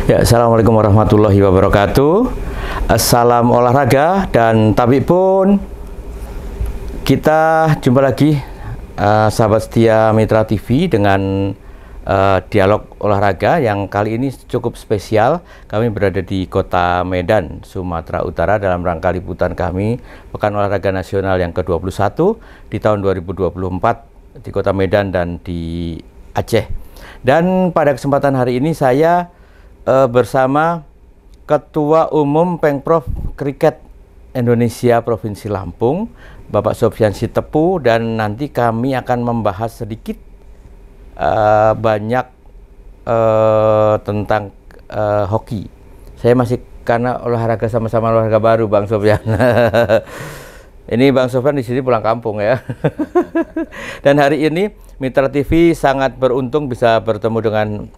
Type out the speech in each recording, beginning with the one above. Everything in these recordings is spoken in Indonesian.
Ya, Assalamualaikum warahmatullahi wabarakatuh. Salam olahraga dan tabik pun. Kita jumpa lagi sahabat setia Mitra TV dengan dialog olahraga yang kali ini cukup spesial. Kami berada di Kota Medan, Sumatera Utara dalam rangka liputan kami Pekan Olahraga Nasional yang ke-21 di tahun 2024 di Kota Medan dan di Aceh. Dan pada kesempatan hari ini saya bersama Ketua Umum Pengprov Kriket Indonesia Provinsi Lampung, Bapak Sofyan Sitepu, dan nanti kami akan membahas sedikit banyak tentang hoki. Saya masih karena olahraga sama-sama olahraga baru, Bang Sofyan. Ini Bang Sofyan di sini pulang kampung ya. Dan hari ini Mitra TV sangat beruntung bisa bertemu dengan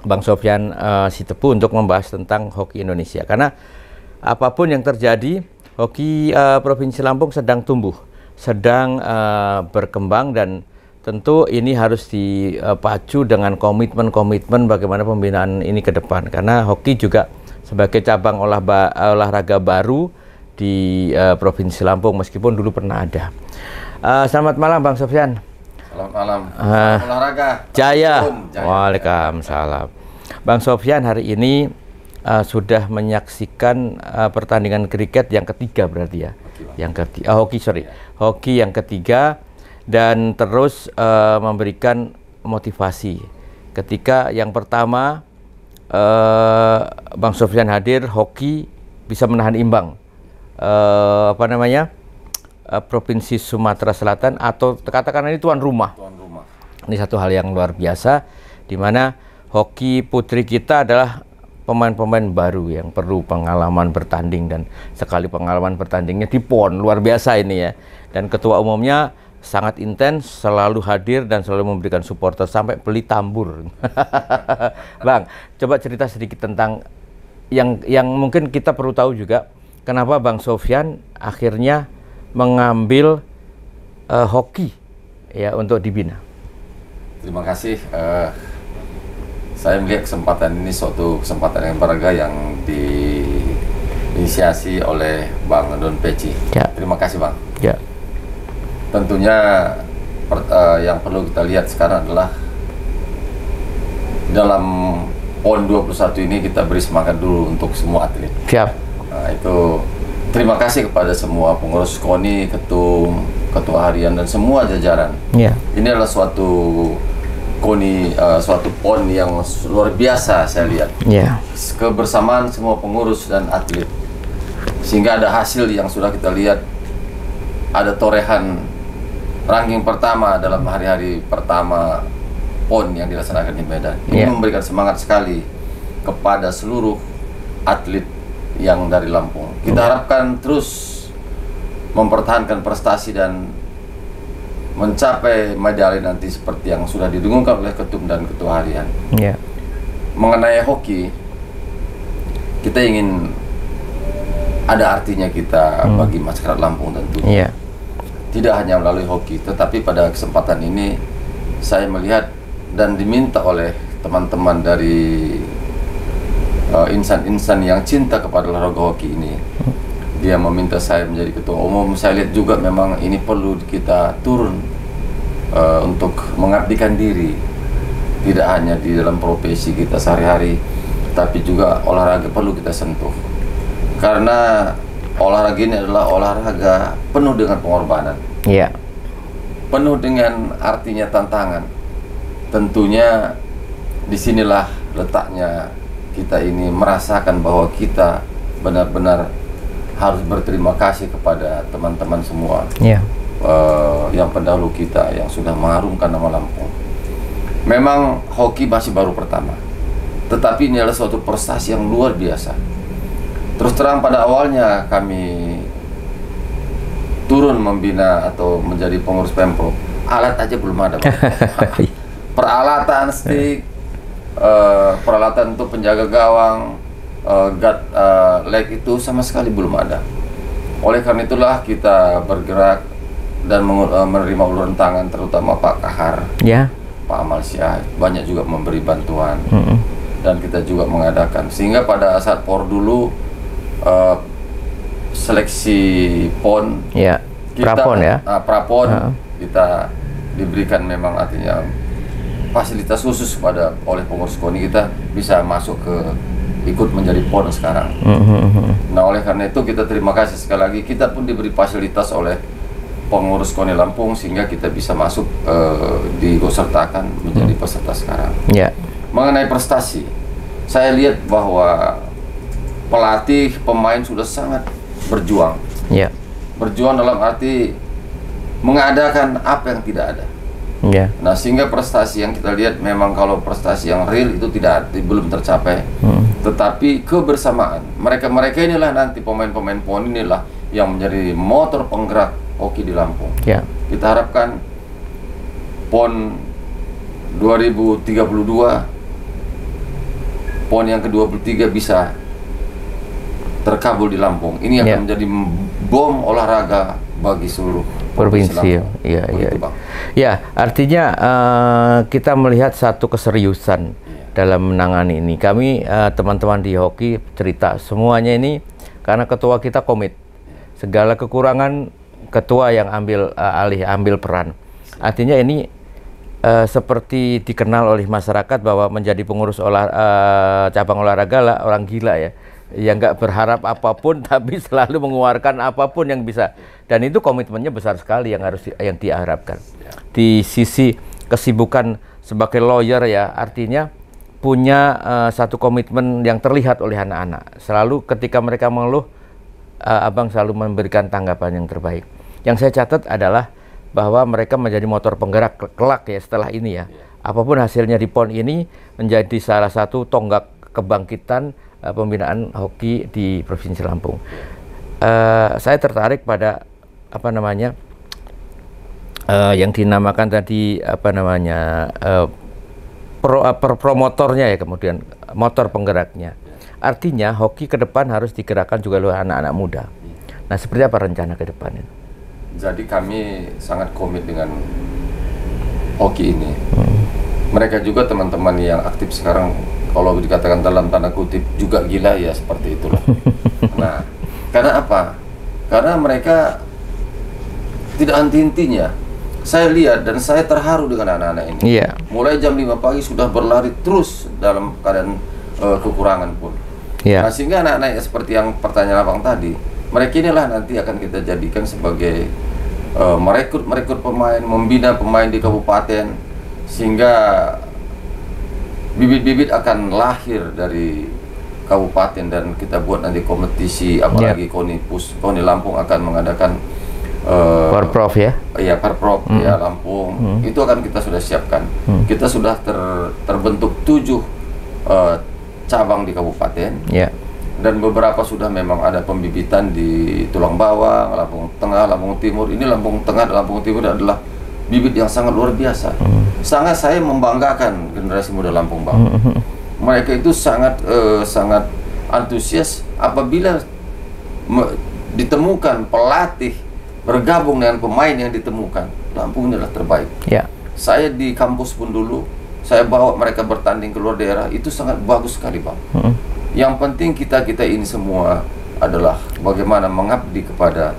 Bang Sofyan Sitepu untuk membahas tentang hoki Indonesia. Karena apapun yang terjadi, hoki Provinsi Lampung sedang tumbuh, sedang berkembang, dan tentu ini harus dipacu dengan komitmen-komitmen bagaimana pembinaan ini ke depan. Karena hoki juga sebagai cabang olahraga baru di Provinsi Lampung, meskipun dulu pernah ada. Selamat malam Bang Sofyan. Selamat malam. Olahraga Jaya. Waalaikumsalam. Bang Sofyan hari ini sudah menyaksikan pertandingan kriket yang ketiga berarti ya. Hoki yang ketiga, dan terus memberikan motivasi. Ketika yang pertama Bang Sofyan hadir, hoki bisa menahan imbang Provinsi Sumatera Selatan, atau katakan ini tuan rumah. Ini satu hal yang luar biasa, di mana hoki putri kita adalah pemain-pemain baru yang perlu pengalaman bertanding, dan sekali pengalaman bertandingnya di PON, luar biasa ini ya. Dan ketua umumnya sangat intens, selalu hadir dan selalu memberikan supporter sampai beli tambur. Bang, coba cerita sedikit tentang yang mungkin kita perlu tahu juga, kenapa Bang Sofyan akhirnya mengambil hoki ya untuk dibina. Terima kasih. Saya melihat kesempatan ini suatu kesempatan yang berharga yang diinisiasi oleh Bang Don Peci. Ya. Terima kasih Bang. Ya. Tentunya yang perlu kita lihat sekarang adalah dalam PON 21 ini kita beri semangat dulu untuk semua atlet. Siap. Nah, itu terima kasih kepada semua pengurus KONI, ketua harian, dan semua jajaran. Ya. Ini adalah suatu KONI, suatu PON yang luar biasa saya lihat. Ya. Kebersamaan semua pengurus dan atlet, sehingga ada hasil yang sudah kita lihat. Ada torehan ranking pertama dalam hari-hari pertama PON yang dilaksanakan di Medan. Ini memberikan semangat sekali kepada seluruh atlet yang dari Lampung. Kita harapkan terus mempertahankan prestasi dan mencapai medali nanti seperti yang sudah didengungkan oleh ketum dan ketua harian. Mengenai hoki, kita ingin ada artinya kita bagi masyarakat Lampung tentunya. Tidak hanya melalui hoki, tetapi pada kesempatan ini saya melihat dan diminta oleh teman-teman dari insan-insan yang cinta kepada olahraga hoki ini. Dia meminta saya menjadi ketua umum. Saya lihat juga memang ini perlu kita turun untuk mengabdikan diri, tidak hanya di dalam profesi kita sehari-hari, tapi juga olahraga perlu kita sentuh, karena olahraga ini adalah olahraga penuh dengan pengorbanan, penuh dengan artinya tantangan. Tentunya disinilah letaknya kita ini merasakan bahwa kita benar-benar harus berterima kasih kepada teman-teman semua yang pendahulu kita yang sudah mengharumkan nama Lampung. Memang hoki masih baru pertama, tetapi ini adalah suatu prestasi yang luar biasa. Terus terang, pada awalnya kami turun membina atau menjadi pengurus Pemprov, alat aja belum ada. Peralatan stick, peralatan untuk penjaga gawang, guard leg itu sama sekali belum ada. Oleh karena itulah kita bergerak dan menerima uluran tangan, terutama Pak Kahar, Pak Amal Syah, banyak juga memberi bantuan. dan kita juga mengadakan, sehingga pada saat POR dulu seleksi PON, ya, prapon ya, prapon kita diberikan memang artinya fasilitas khusus oleh pengurus KONI, kita bisa masuk ke ikut menjadi PON sekarang. Nah, oleh karena itu kita terima kasih sekali lagi, kita pun diberi fasilitas oleh pengurus KONI Lampung sehingga kita bisa masuk diikutsertakan menjadi peserta sekarang. Mengenai prestasi, saya lihat bahwa pelatih, pemain sudah sangat berjuang. Berjuang dalam arti mengadakan apa yang tidak ada. Nah, sehingga prestasi yang kita lihat memang kalau prestasi yang real itu belum tercapai. Tetapi kebersamaan mereka inilah nanti pemain-pemain PON inilah yang menjadi motor penggerak hoki di Lampung. Kita harapkan PON 2032, PON yang ke-23 bisa terkabul di Lampung. Ini akan menjadi bom olahraga bagi seluruh provinsi. Ya, artinya kita melihat satu keseriusan dalam menangani ini. Kami teman-teman di hoki cerita semuanya ini karena ketua kita komit. Segala kekurangan ketua yang ambil peran. Artinya ini seperti dikenal oleh masyarakat bahwa menjadi pengurus cabang olahraga lah orang gila ya, yang nggak berharap apapun tapi selalu mengeluarkan apapun yang bisa, dan itu komitmennya besar sekali yang diharapkan. Di sisi kesibukan sebagai lawyer ya, artinya punya satu komitmen yang terlihat oleh anak-anak. Selalu ketika mereka mengeluh, abang selalu memberikan tanggapan yang terbaik. Yang saya catat adalah bahwa mereka menjadi motor penggerak kelak ya setelah ini ya. Apapun hasilnya di PON ini menjadi salah satu tonggak kebangkitan pembinaan hoki di Provinsi Lampung. Saya tertarik pada yang dinamakan tadi promotornya ya, kemudian motor penggeraknya. Artinya hoki ke depan harus digerakkan juga oleh anak-anak muda. Nah, seperti apa rencana ke depan itu? Jadi kami sangat komit dengan hoki ini. Mereka juga teman-teman yang aktif sekarang, kalau dikatakan dalam tanda kutip juga gila ya, seperti itulah. Nah, karena apa? Karena mereka tidak henti-hentinya. Saya lihat dan saya terharu dengan anak-anak ini. Mulai jam 5 pagi sudah berlari terus dalam keadaan kekurangan pun. Nah, sehingga anak-anak seperti yang pertanyaan abang tadi, mereka inilah nanti akan kita jadikan sebagai merekrut pemain, membina pemain di kabupaten, sehingga bibit-bibit akan lahir dari kabupaten dan kita buat nanti kompetisi, apalagi KONI Lampung akan mengadakan Parprov ya? Iya, Parprov ya Lampung. Itu akan kita sudah siapkan. Kita sudah terbentuk 7 cabang di kabupaten. Dan beberapa sudah memang ada pembibitan di Tulang Bawang, Lampung Tengah, Lampung Timur. Ini Lampung Tengah dan Lampung Timur adalah bibit yang sangat luar biasa. Sangat saya membanggakan generasi muda Lampung, Bang. Mereka itu sangat antusias apabila ditemukan pelatih bergabung dengan pemain yang ditemukan. Lampung adalah terbaik. Saya di kampus pun dulu, saya bawa mereka bertanding ke luar daerah, itu sangat bagus sekali, Bang. Yang penting kita ini semua adalah bagaimana mengabdi kepada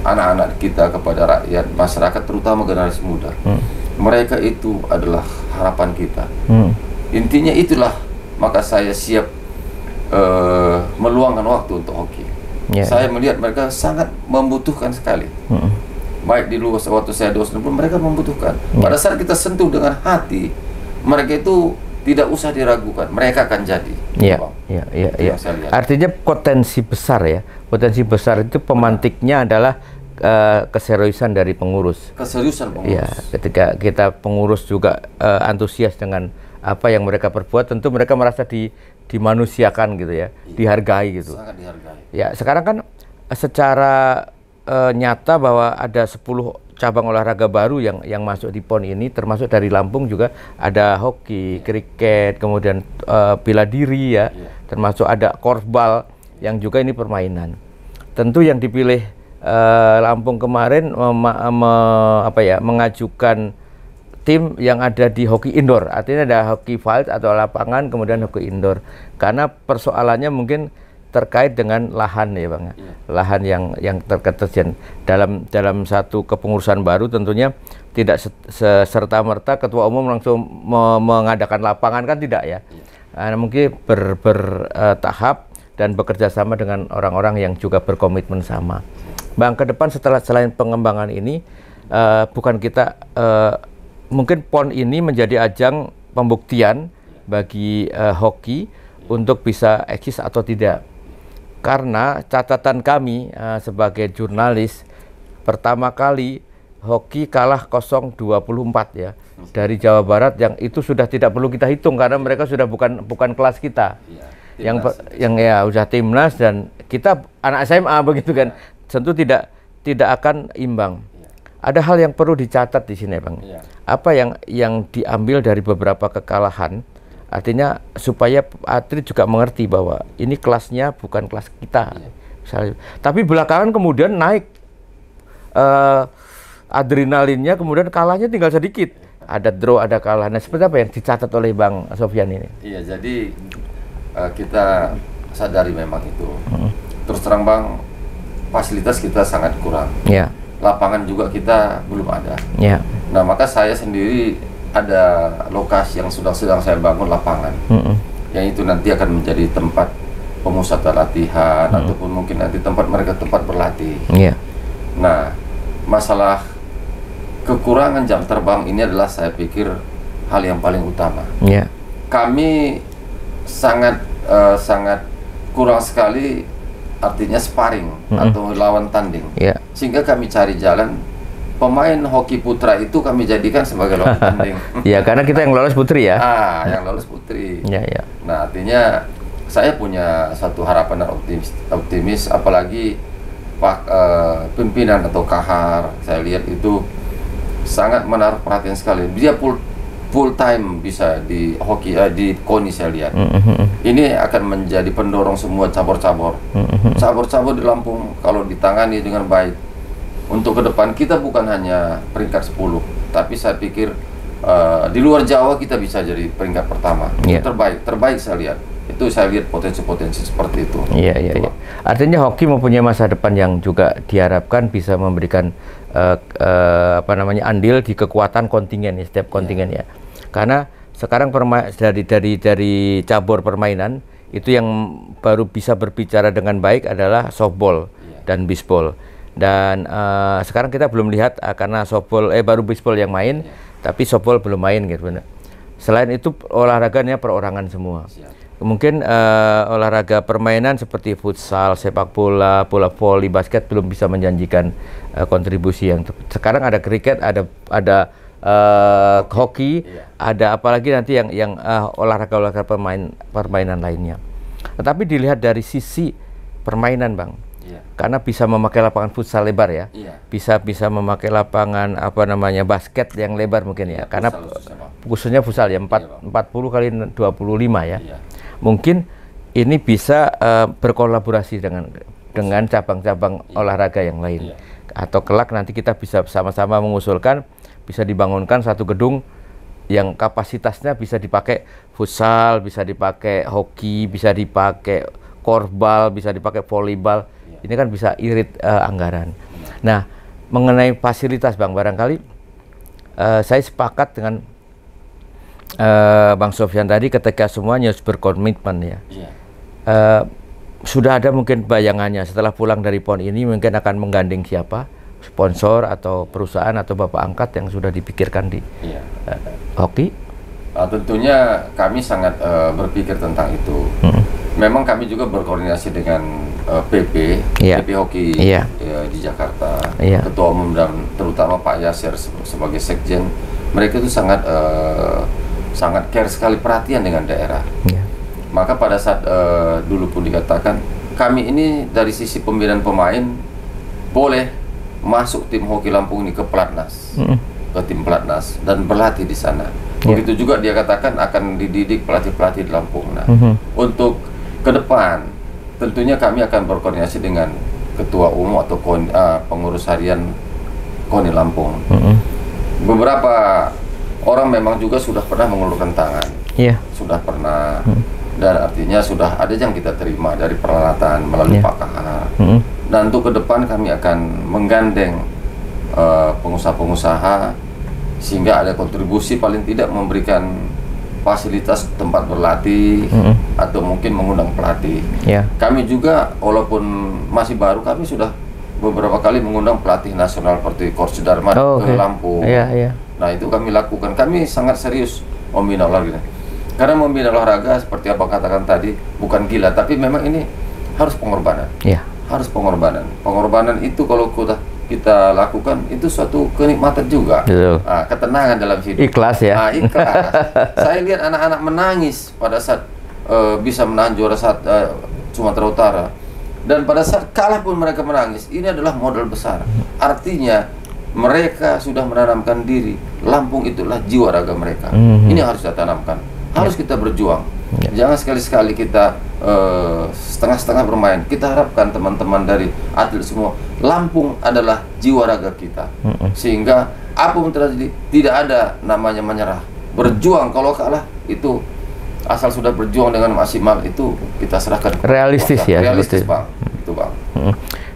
anak-anak kita, kepada rakyat, masyarakat, terutama generasi muda. Mereka itu adalah harapan kita. Intinya itulah, maka saya siap meluangkan waktu untuk hoki. Saya melihat mereka sangat membutuhkan sekali. Baik di luar waktu saya dosen pun mereka membutuhkan. Pada saat kita sentuh dengan hati, mereka itu tidak usah diragukan, mereka akan jadi. Artinya potensi besar ya. Potensi besar itu pemantiknya adalah keseriusan dari pengurus. Keseriusan pengurus. Ya, ketika kita pengurus juga antusias dengan apa yang mereka perbuat, tentu mereka merasa dimanusiakan gitu ya, dihargai gitu. Sangat dihargai. Ya, sekarang kan secara nyata bahwa ada 10 cabang olahraga baru yang masuk di PON ini, termasuk dari Lampung juga ada hoki, kriket, kemudian bela diri ya, termasuk ada korfbal yang juga ini permainan. Tentu yang dipilih Lampung kemarin mengajukan tim yang ada di hoki indoor. Artinya ada hoki field atau lapangan, kemudian hoki indoor. Karena persoalannya mungkin terkait dengan lahan ya Bang. Lahan yang terketerjang dalam satu kepengurusan baru, tentunya tidak serta-merta ketua umum langsung mengadakan lapangan, kan tidak ya. Mungkin bertahap dan bekerja sama dengan orang-orang yang juga berkomitmen sama. Bang, ke depan selain pengembangan ini, bukan kita mungkin PON ini menjadi ajang pembuktian bagi hoki untuk bisa eksis atau tidak. Karena catatan kami sebagai jurnalis, pertama kali hoki kalah 0-24 ya dari Jawa Barat, yang itu sudah tidak perlu kita hitung karena mereka sudah bukan kelas kita. Yang ya udah timnas, dan kita anak SMA begitu kan, tentu tidak akan imbang. Ada hal yang perlu dicatat di sini Bang. Apa yang diambil dari beberapa kekalahan, artinya supaya atlet juga mengerti bahwa ini kelasnya bukan kelas kita. Tapi belakangan kemudian naik adrenalinnya, kemudian kalahnya tinggal sedikit. Ada draw, ada kalah. Nah, seperti apa yang dicatat oleh Bang Sofyan ini? Iya, jadi kita sadari memang itu. Terus terang Bang, fasilitas kita sangat kurang. Lapangan juga kita belum ada. Nah, maka saya sendiri ada lokasi yang sedang saya bangun, lapangan. Yang itu nanti akan menjadi tempat pemusatan latihan, ataupun mungkin nanti tempat berlatih. Nah, masalah kekurangan jam terbang ini adalah saya pikir hal yang paling utama. Kami sangat kurang sekali, artinya sparring atau lawan tanding. Sehingga kami cari jalan, pemain hoki putra itu kami jadikan sebagai lawan tanding. Karena kita yang lolos putri ya. Yang lolos putri. Nah, artinya saya punya satu harapan dan optimis, apalagi Pak pimpinan atau Kahar, saya lihat itu sangat menaruh perhatian sekali. Dia full time bisa di hoki, di KONI saya lihat. Ini akan menjadi pendorong semua cabur-cabur. Cabur-cabur di Lampung kalau ditangani dengan baik, untuk ke depan kita bukan hanya peringkat 10, tapi saya pikir di luar Jawa kita bisa jadi peringkat pertama. Terbaik saya lihat. Itu saya lihat potensi-potensi seperti itu. Artinya hoki mempunyai masa depan yang juga diharapkan bisa memberikan andil di kekuatan kontingen ya, setiap kontingen ya. Karena sekarang dari cabur permainan itu yang baru bisa berbicara dengan baik adalah softball dan bisbol. Dan sekarang kita belum lihat karena softball baru bisbol yang main, tapi softball belum main gitu. Selain itu olahraganya perorangan semua. Mungkin olahraga permainan seperti futsal, sepak bola, bola voli, basket belum bisa menjanjikan kontribusi yang sekarang ada kriket, ada hoki, ada apalagi nanti yang olahraga permainan lainnya. Tetapi dilihat dari sisi permainan Bang, karena bisa memakai lapangan futsal lebar ya, bisa memakai lapangan basket yang lebar mungkin ya, karena khususnya futsal ya 40 kali 25 ya. Mungkin ini bisa berkolaborasi dengan cabang-cabang olahraga yang lain. Atau kelak nanti kita bisa sama-sama mengusulkan bisa dibangunkan satu gedung yang kapasitasnya bisa dipakai futsal, bisa dipakai hoki, bisa dipakai korbal, bisa dipakai volleyball. Ini kan bisa irit anggaran. Nah, mengenai fasilitas Bang, barangkali saya sepakat dengan Bang Sofyan tadi ketika semuanya harus berkomitmen ya. Sudah ada mungkin bayangannya setelah pulang dari PON ini mungkin akan menggandeng siapa, sponsor atau perusahaan atau bapak angkat yang sudah dipikirkan di hoki? Tentunya kami sangat berpikir tentang itu. Memang kami juga berkoordinasi dengan PP Hoki di Jakarta, Ketua Umum dan terutama Pak Yasir sebagai Sekjen. Mereka itu sangat care sekali, perhatian dengan daerah. Maka pada saat dulu pun dikatakan kami ini dari sisi pembinaan pemain boleh masuk tim hoki Lampung ini ke Pelatnas, ke tim Pelatnas dan berlatih di sana. Begitu juga dia katakan akan dididik pelatih-pelatih di Lampung. Nah, untuk ke depan tentunya kami akan berkoordinasi dengan Ketua Umum atau pengurus harian KONI Lampung. Beberapa orang memang juga sudah pernah mengulurkan tangan, sudah pernah, dan artinya sudah ada yang kita terima dari peralatan melalui Pak KH. Dan untuk ke depan kami akan menggandeng pengusaha-pengusaha sehingga ada kontribusi, paling tidak memberikan fasilitas tempat berlatih atau mungkin mengundang pelatih. Kami juga walaupun masih baru, kami sudah beberapa kali mengundang pelatih nasional seperti Coach Darman ke Lampung. Nah itu kami lakukan. Kami sangat serius membina olahraga. Karena membina olahraga seperti apa katakan tadi bukan gila, tapi memang ini harus pengorbanan. Harus pengorbanan. Pengorbanan itu kalau kita lakukan itu suatu kenikmatan juga. Ketenangan dalam hidup. Ikhlas ya. Ikhlas. Saya lihat anak-anak menangis pada saat bisa menahan juara saat Sumatera Utara. Dan pada saat kalah pun mereka menangis. Ini adalah modal besar. Artinya mereka sudah menanamkan diri. Lampung itulah jiwa raga mereka. Ini harus kita tanamkan. Harus kita berjuang. Jangan sekali-sekali kita setengah-setengah bermain. Kita harapkan teman-teman dari atlet semua, Lampung adalah jiwa raga kita. Sehingga apapun terjadi, tidak ada namanya menyerah. Berjuang, kalau kalah itu asal sudah berjuang dengan maksimal, itu kita serahkan. Realistis ya. Realistis Bang. Itu Bang.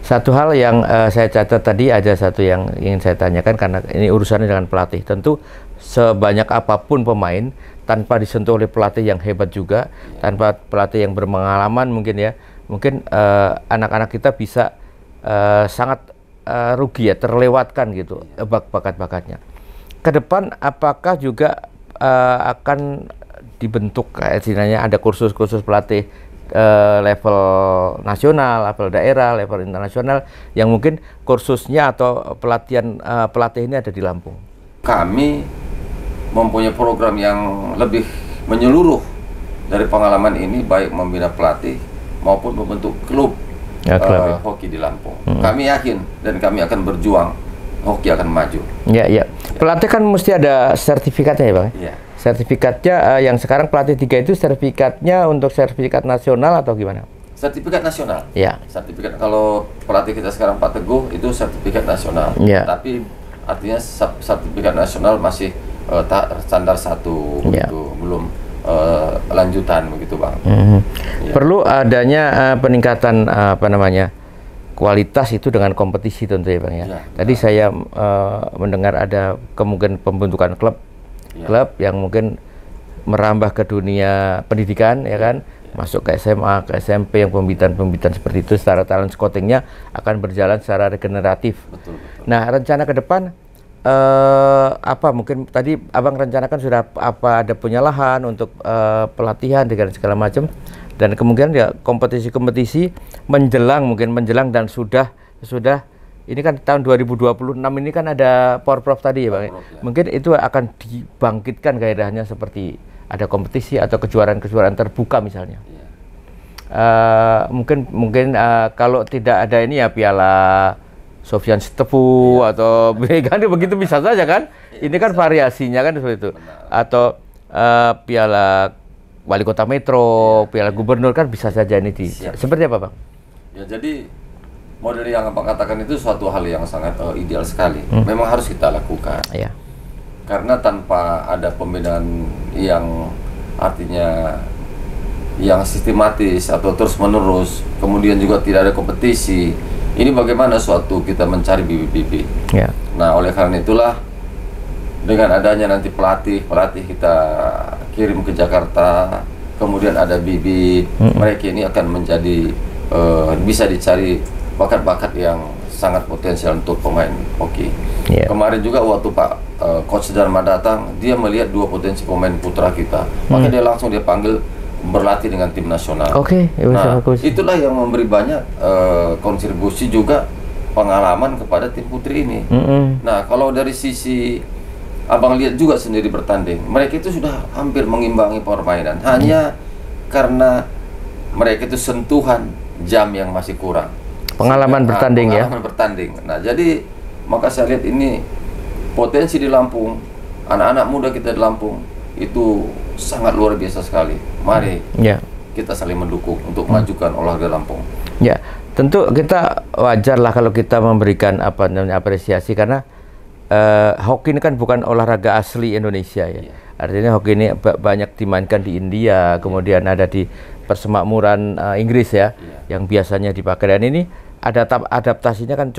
Satu hal yang saya catat tadi, ada satu yang ingin saya tanyakan karena ini urusannya dengan pelatih. Tentu sebanyak apapun pemain, tanpa disentuh oleh pelatih yang hebat juga, tanpa pelatih yang berpengalaman mungkin ya, mungkin anak-anak kita bisa sangat rugi ya, terlewatkan gitu bakat-bakatnya. Ke depan apakah juga akan dibentuk kayak istilahnya ada kursus-kursus pelatih level nasional, level daerah, level internasional yang mungkin kursusnya atau pelatihan pelatih ini ada di Lampung? Kami mempunyai program yang lebih menyeluruh dari pengalaman ini, baik membina pelatih maupun membentuk klub hoki di Lampung. Kami yakin dan kami akan berjuang, hoki akan maju. Pelatih kan mesti ada sertifikatnya ya Bang? Sertifikatnya yang sekarang pelatih 3 itu sertifikatnya untuk sertifikat nasional atau gimana? Sertifikat nasional. Sertifikat, kalau pelatih kita sekarang Pak Teguh itu sertifikat nasional. Tapi artinya sertifikat nasional masih standar 1 begitu, belum lanjutan begitu Bang. Perlu adanya peningkatan kualitas itu dengan kompetisi tentu ya Bang ya. Tadi saya mendengar ada kemungkinan pembentukan klub yang mungkin merambah ke dunia pendidikan ya kan, masuk ke SMA, ke SMP, yang pembibitan seperti itu, secara talent scoutingnya akan berjalan secara regeneratif. Nah, rencana ke depan apa mungkin tadi Abang rencanakan sudah apa, ada punya lahan untuk pelatihan dengan segala macam, dan kemungkinan ya kompetisi-kompetisi menjelang dan sudah ini kan tahun 2026 ini kan ada Porprov tadi ya Bang. Mungkin itu akan dibangkitkan gairahnya seperti ada kompetisi atau kejuaraan-kejuaraan terbuka misalnya. Mungkin kalau tidak ada ini ya Piala Sofyan Sitepu atau kan begitu bisa saja kan. Ini kan variasinya kan seperti itu. Atau Piala Wali Kota Metro, Piala Gubernur kan bisa saja ini seperti apa Bang? Ya, jadi model yang Abang katakan itu suatu hal yang sangat ideal sekali. Memang harus kita lakukan. Karena tanpa ada pembinaan yang artinya yang sistematis atau terus menerus, kemudian juga tidak ada kompetisi, ini bagaimana suatu kita mencari bibit-bibit. Nah, oleh karena itulah dengan adanya nanti pelatih kita kirim ke Jakarta, kemudian ada bibit, mereka ini akan menjadi bisa dicari bakat-bakat yang sangat potensial untuk pemain hoki. Kemarin juga waktu Pak Coach Dharma datang, dia melihat 2 potensi pemain putra kita, maka dia langsung panggil berlatih dengan tim nasional. Nah, itulah yang memberi banyak kontribusi juga pengalaman kepada tim putri ini. Nah, kalau dari sisi Abang lihat juga sendiri bertanding, mereka itu sudah hampir mengimbangi permainan, hanya karena mereka itu sentuhan jam yang masih kurang. Pengalaman bertanding. Nah, jadi maka saya lihat ini potensi di Lampung, anak-anak muda kita di Lampung itu sangat luar biasa sekali. Mari kita saling mendukung untuk majukan olahraga Lampung. Tentu kita wajar lah kalau kita memberikan apresiasi, karena hoki ini kan bukan olahraga asli Indonesia ya. Artinya hoki ini banyak dimainkan di India, kemudian ada di persemakmuran Inggris ya, yang biasanya dipakai. Dan ini adaptasinya kan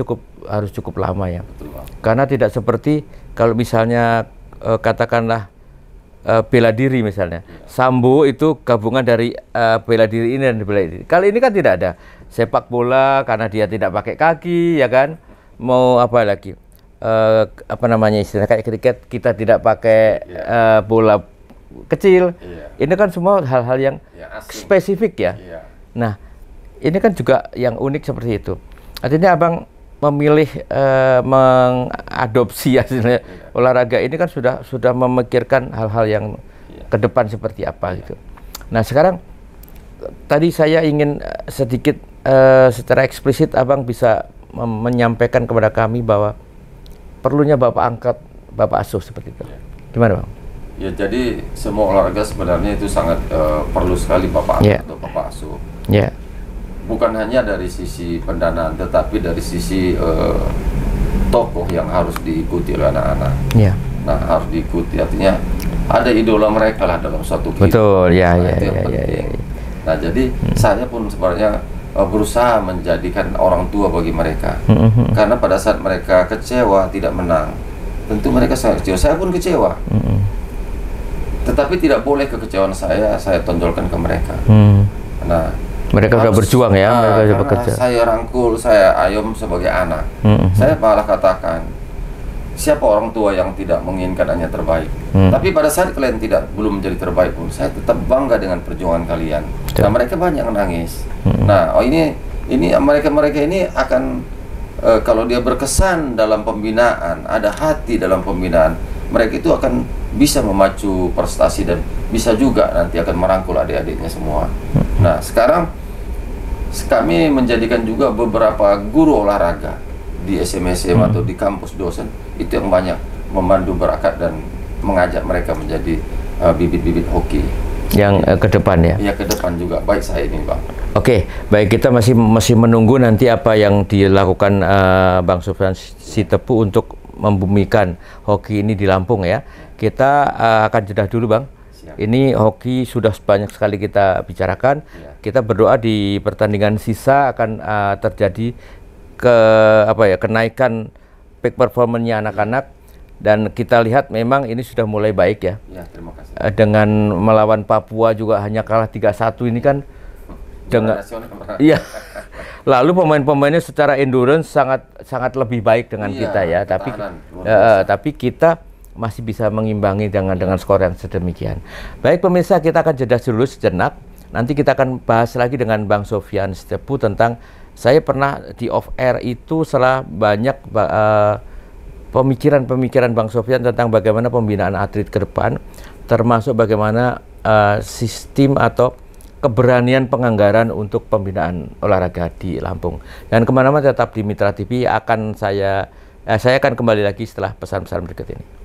harus cukup lama ya. Betul, Bang. Karena tidak seperti kalau misalnya katakanlah bela diri misalnya. Sambo itu gabungan dari bela diri ini dan bela diri. Kali ini kan tidak ada. Sepak bola karena dia tidak pakai kaki ya kan. Mau apa lagi? Apa namanya istilah kayak kriket kita tidak pakai bola kecil. Ini kan semua hal-hal yang spesifik ya. Nah, ini kan juga yang unik seperti itu. Artinya Abang memilih mengadopsi hasilnya olahraga ini kan sudah memikirkan hal-hal yang ke depan seperti apa gitu. Nah, sekarang tadi saya ingin sedikit secara eksplisit Abang bisa menyampaikan kepada kami bahwa perlunya Bapak angkat, Bapak asuh seperti itu. Gimana Bang? Ya, jadi semua olahraga sebenarnya itu sangat perlu sekali Bapak angkat atau Bapak asuh. Bukan hanya dari sisi pendanaan, tetapi dari sisi tokoh yang harus diikuti oleh anak-anak. Nah, harus diikuti, artinya ada idola mereka lah dalam suatu kehidupan. Betul, ya. Nah, jadi saya pun sebenarnya berusaha menjadikan orang tua bagi mereka. Karena pada saat mereka kecewa tidak menang, tentu mereka sangat kecewa. Saya pun kecewa. Tetapi tidak boleh kekecewaan saya tonjolkan ke mereka. Nah, mereka sudah berjuang ya, mereka sudah bekerja. Saya rangkul, saya ayom sebagai anak. Saya malah katakan, siapa orang tua yang tidak menginginkan hanya terbaik. Tapi pada saat kalian belum menjadi terbaik pun, saya tetap bangga dengan perjuangan kalian. Nah, mereka banyak nangis. Nah, ini mereka ini akan kalau dia berkesan dalam pembinaan, ada hati dalam pembinaan, mereka itu akan bisa memacu prestasi dan bisa juga nanti akan merangkul adik-adiknya semua. Nah, sekarang kami menjadikan juga beberapa guru olahraga di SMSM atau di kampus dosen itu yang banyak membantu berakat dan mengajak mereka menjadi bibit-bibit hoki yang ke depan ya. Iya, ke depan juga baik saya ini, Bang. Oke, baik, kita masih menunggu nanti apa yang dilakukan Bang Sofyan Sitepu untuk membumikan hoki ini di Lampung ya. Kita akan jeda dulu, Bang. Ini hoki sudah banyak sekali kita bicarakan. Kita berdoa di pertandingan sisa akan terjadi kenaikan peak performance-nya anak-anak, dan kita lihat memang ini sudah mulai baik ya. Terima kasih. Dengan melawan Papua juga hanya kalah 3-1 ini kan dengan lalu pemain-pemainnya secara endurance sangat lebih baik dengan kita ya, tapi kita masih bisa mengimbangi dengan skor yang sedemikian. Baik pemirsa, kita akan jeda dulu sejenak. Nanti kita akan bahas lagi dengan Bang Sofyan Sitepu tentang, saya pernah di off air itu setelah banyak pemikiran Bang Sofyan tentang bagaimana pembinaan atlet ke depan, termasuk bagaimana sistem atau keberanian penganggaran untuk pembinaan olahraga di Lampung. Dan kemana-mana tetap di Mitra TV, saya akan kembali lagi setelah pesan-pesan berikut ini.